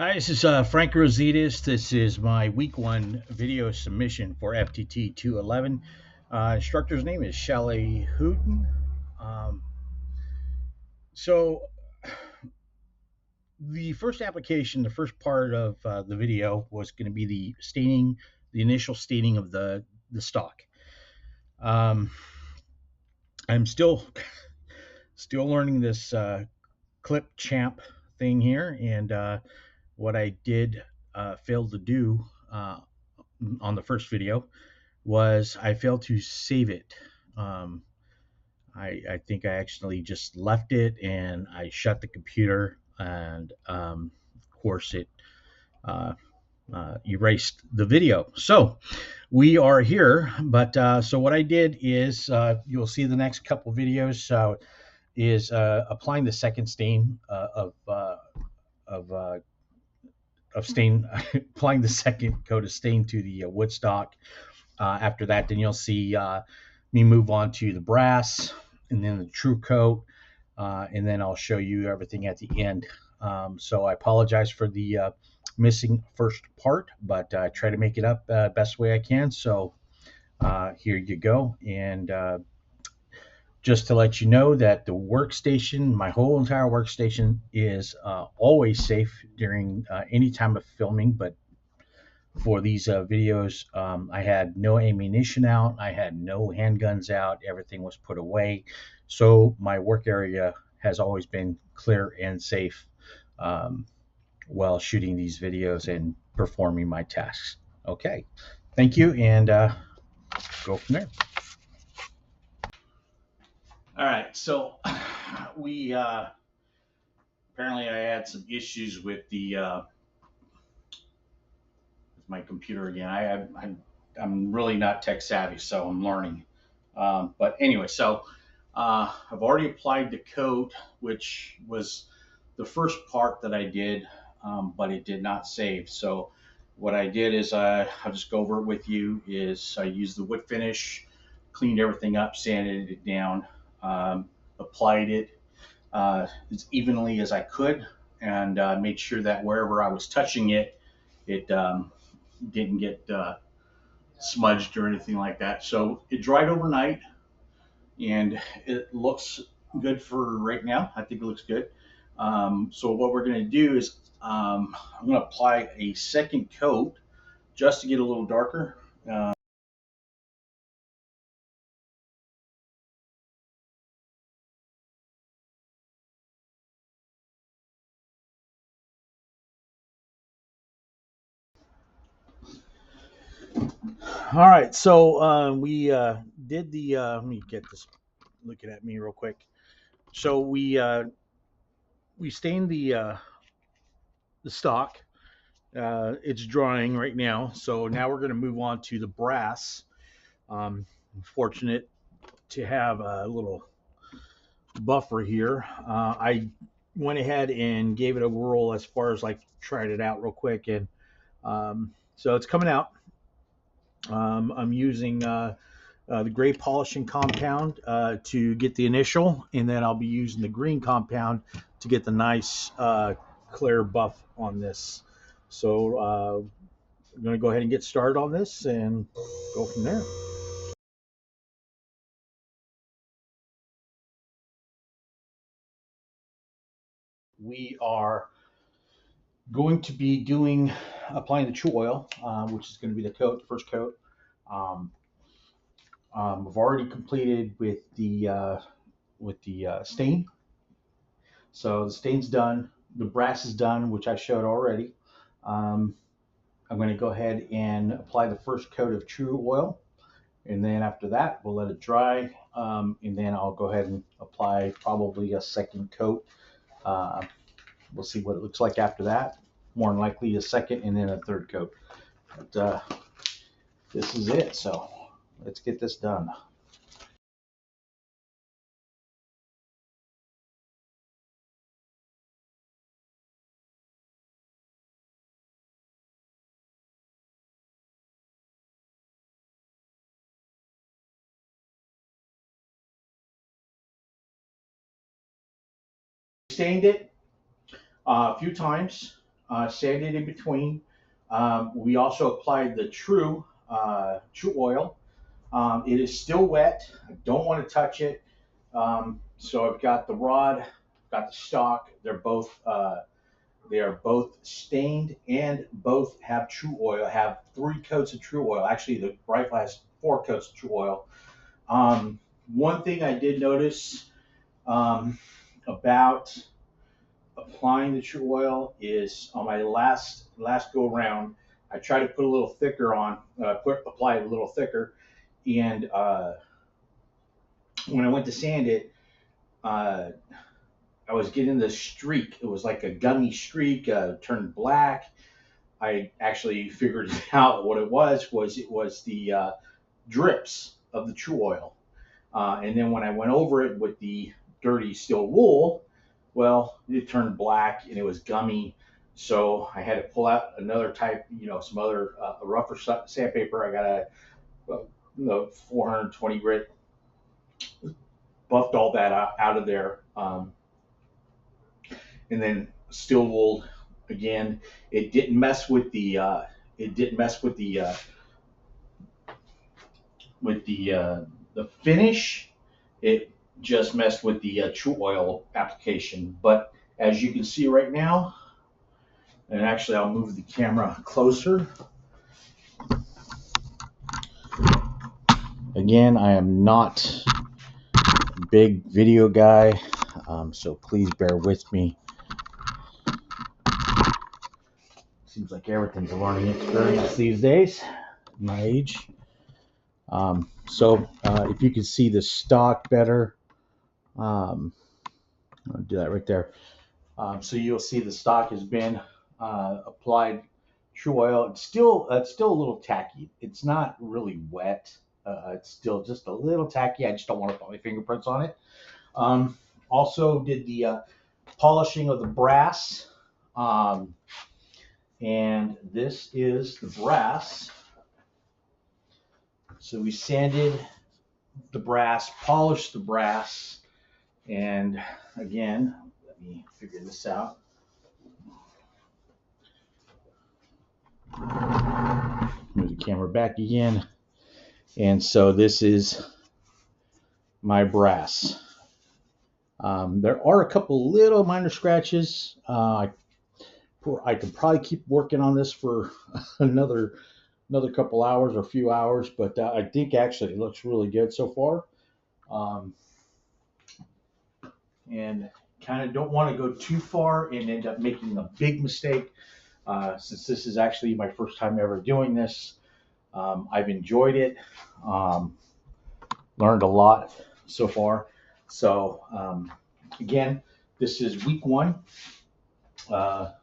Hi, this is Frank Rositas. This is my week one video submission for FTT 211. Instructor's name is Shelley Hooten. Um, so, the first application, the first part of the video was going to be the staining, the initial staining of the stock. Um, I'm still learning this clip champ thing here, and what I did fail to do on the first video was I failed to save it. Um, I think I actually just left it and I shut the computer, and of course it uh, erased the video. So we are here, but so what I did is you'll see the next couple videos is applying the second stain of stain, applying the second coat of stain to the wood stock. After that, then you'll see me move on to the brass and then the true coat, and then I'll show you everything at the end. So I apologize for the missing first part, but I try to make it up best way I can. So here you go. And just to let you know that the workstation, my whole entire workstation, is always safe during any time of filming, but for these videos. I had no ammunition out, I had no handguns out, everything was put away. So my work area has always been clear and safe um, while shooting these videos and performing my tasks. Okay, thank you, and go from there. All right, so we apparently I had some issues with the with my computer again. I'm really not tech savvy, so I'm learning. But anyway, so I've already applied the coat, which was the first part that I did, but it did not save. So what I did is I'll just go over it with you. Is I used the wood finish, cleaned everything up, sanded it down, applied it as evenly as I could, and made sure that wherever I was touching it, it didn't get smudged or anything like that. So it dried overnight, and it looks good for right now. I think it looks good. So what we're going to do is I'm going to apply a second coat just to get a little darker. All right, so we did the. Let me get this looking at me real quick. So we stained the stock. It's drying right now, so now we're going to move on to the brass. I'm fortunate to have a little buffer here. I went ahead and gave it a whirl as far as like tried it out real quick, and so it's coming out. I'm using the gray polishing compound to get the initial, and then I'll be using the green compound to get the nice clear buff on this. So I'm going to go ahead and get started on this and go from there. We are going to be doing applying the true oil, which is going to be the coat, the first coat. Um, I've already completed with the stain, so the stain's done. The brass is done, which I showed already. Um, I'm going to go ahead and apply the first coat of true oil, and then after that, we'll let it dry, and then I'll go ahead and apply probably a second coat. Uh, we'll see what it looks like after that. More than likely a second and then a third coat. But this is it. So let's get this done. Stained it a few times. sanded in between. We also applied the True Oil. It is still wet. I don't want to touch it. So I've got the rod, got the stock. They are both stained and both have True Oil. Have 3 coats of True Oil. Actually, the rifle has 4 coats of True Oil. One thing I did notice about applying the True Oil is on my last go around, I tried to put a little thicker on, apply it a little thicker, and when I went to sand it, I was getting this streak. It was like a gummy streak, turned black. I actually figured out what it was the drips of the True Oil. And then when I went over it with the dirty steel wool, well, it turned black and it was gummy. So I had to pull out another type, some other rougher sandpaper. I got a 420 grit, buffed all that out of there. And then steel wool again. It didn't mess with the finish. It just messed with the True Oil application. But as you can see right now, and actually I'll move the camera closer. Again, I am not a big video guy, so please bear with me. Seems like everything's a learning experience these days, my age. So if you can see the stock better, I'll do that right there. So you'll see the stock has been applied True Oil. It's still a little tacky. It's not really wet. It's still just a little tacky. I just don't want to put my fingerprints on it. Also did the polishing of the brass. And this is the brass. So we sanded the brass, polished the brass, and again, let me figure this out. Move the camera back again. And so this is my brass. There are a couple little minor scratches. I could probably keep working on this for another couple hours or a few hours, but I think actually it looks really good so far. And kind of don't want to go too far and end up making a big mistake. Since this is actually my first time ever doing this, I've enjoyed it. Learned a lot so far. So again, this is week 1 of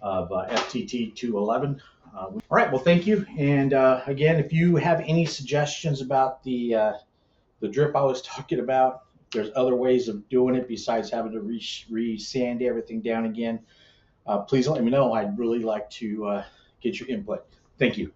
FTT 211. All right, well, thank you. And again, if you have any suggestions about the drip I was talking about, there's other ways of doing it besides having to re-sand everything down again, please let me know. I'd really like to get your input. Thank you.